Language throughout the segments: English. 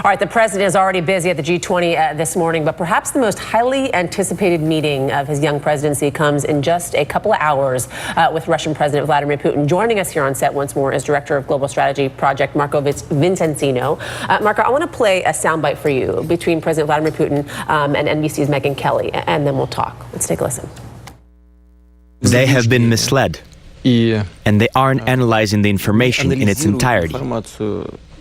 All right, the president is already busy at the G-20 this morning, but perhaps the most highly anticipated meeting of his young presidency comes in just a couple of hours with Russian President Vladimir Putin. Joining us here on set once more is Director of Global Strategy Project Marco Vicenzino. Marco, I want to play a soundbite for you between President Vladimir Putin and NBC's Megyn Kelly, and then we'll talk. Let's take a listen. They have been misled, and they aren't analyzing the information in its entirety.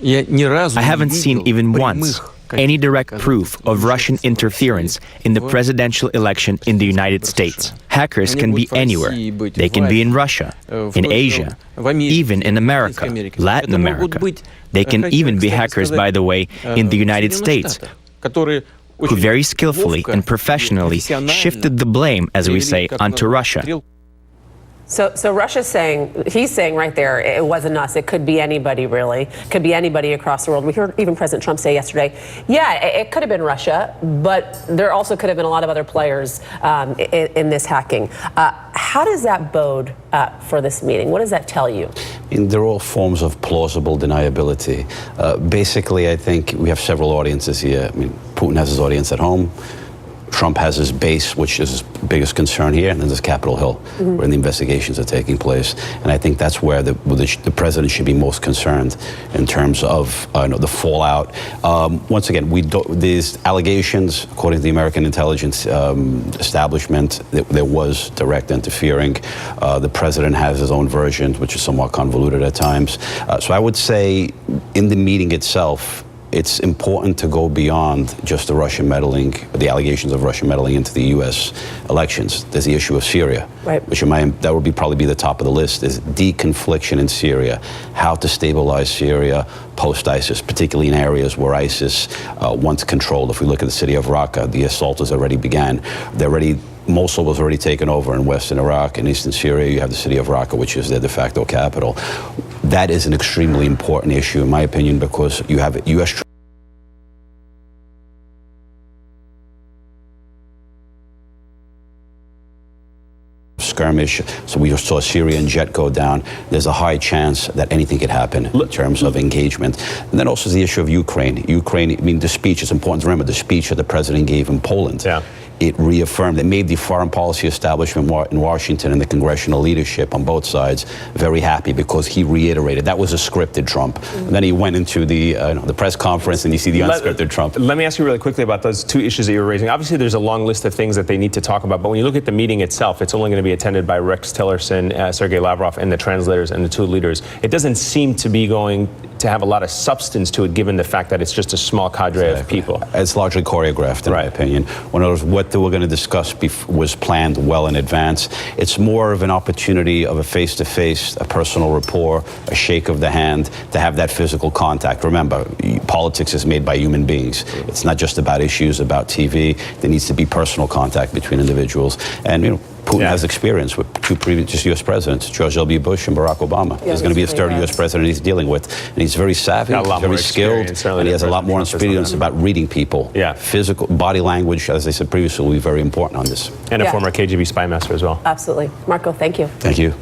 I haven't seen even once any direct proof of Russian interference in the presidential election in the United States. Hackers can be anywhere. They can be in Russia, in Asia, even in America, Latin America. They can even be hackers, by the way, in the United States, who very skillfully and professionally shifted the blame, as we say, onto Russia. So Russia's saying, he's saying right there, it wasn't us. It could be anybody, really. It could be anybody across the world. We heard even President Trump say yesterday, yeah, it could have been Russia, but there also could have been a lot of other players in this hacking. How does that bode for this meeting? What does that tell you? They're all forms of plausible deniability. Basically, I think we have several audiences here. I mean, Putin has his audience at home. Trump has his base, which is his biggest concern here, and then there's Capitol Hill, where the investigations are taking place. And I think that's where the president should be most concerned in terms of the fallout. Once again, these allegations, according to the American intelligence establishment, there was direct interfering. The president has his own version, which is somewhat convoluted at times. So I would say, in the meeting itself, it's important to go beyond just the Russian meddling, the allegations of Russian meddling into the U.S. elections. There's the issue of Syria, right, which that would probably be the top of the list, is deconfliction in Syria, how to stabilize Syria post-ISIS, particularly in areas where ISIS once controlled. If we look at the city of Raqqa, the assault has already began. Mosul was already taken over in western Iraq. In eastern Syria, you have the city of Raqqa, which is their de facto capital. That is an extremely important issue, in my opinion, because you have U.S. skirmish. So we saw a Syrian jet go down. There's a high chance that anything could happen in terms of engagement. And then also the issue of Ukraine. I mean, the speech, it's important to remember the speech that the president gave in Poland. Yeah. It reaffirmed, it made the foreign policy establishment in Washington and the congressional leadership on both sides very happy, because he reiterated that was a scripted Trump. And then he went into the press conference, and you see the unscripted Trump. Let me ask you really quickly about those two issues that you were raising. Obviously, there's a long list of things that they need to talk about, but when you look at the meeting itself, it's only going to be attended by Rex Tillerson, Sergei Lavrov, and the translators and the two leaders. It doesn't seem to be going to have a lot of substance to it, given the fact that it's just a small cadre of people. It's largely choreographed, in my opinion. One of those, what they were going to discuss was planned well in advance. It's more of an opportunity of a face-to-face, a personal rapport, a shake of the hand, to have that physical contact. Remember, politics is made by human beings. It's not just about issues, about TV. There needs to be personal contact between individuals. And, Putin has experience with two previous U.S. presidents, George W. Bush and Barack Obama. There's going to be a third U.S. president he's dealing with. And he's very savvy, very skilled, and he has a lot more experience about reading people. Yeah. Physical, body language, as I said previously, will be very important on this. And a former KGB spy master as well. Absolutely. Marco, thank you. Thank you.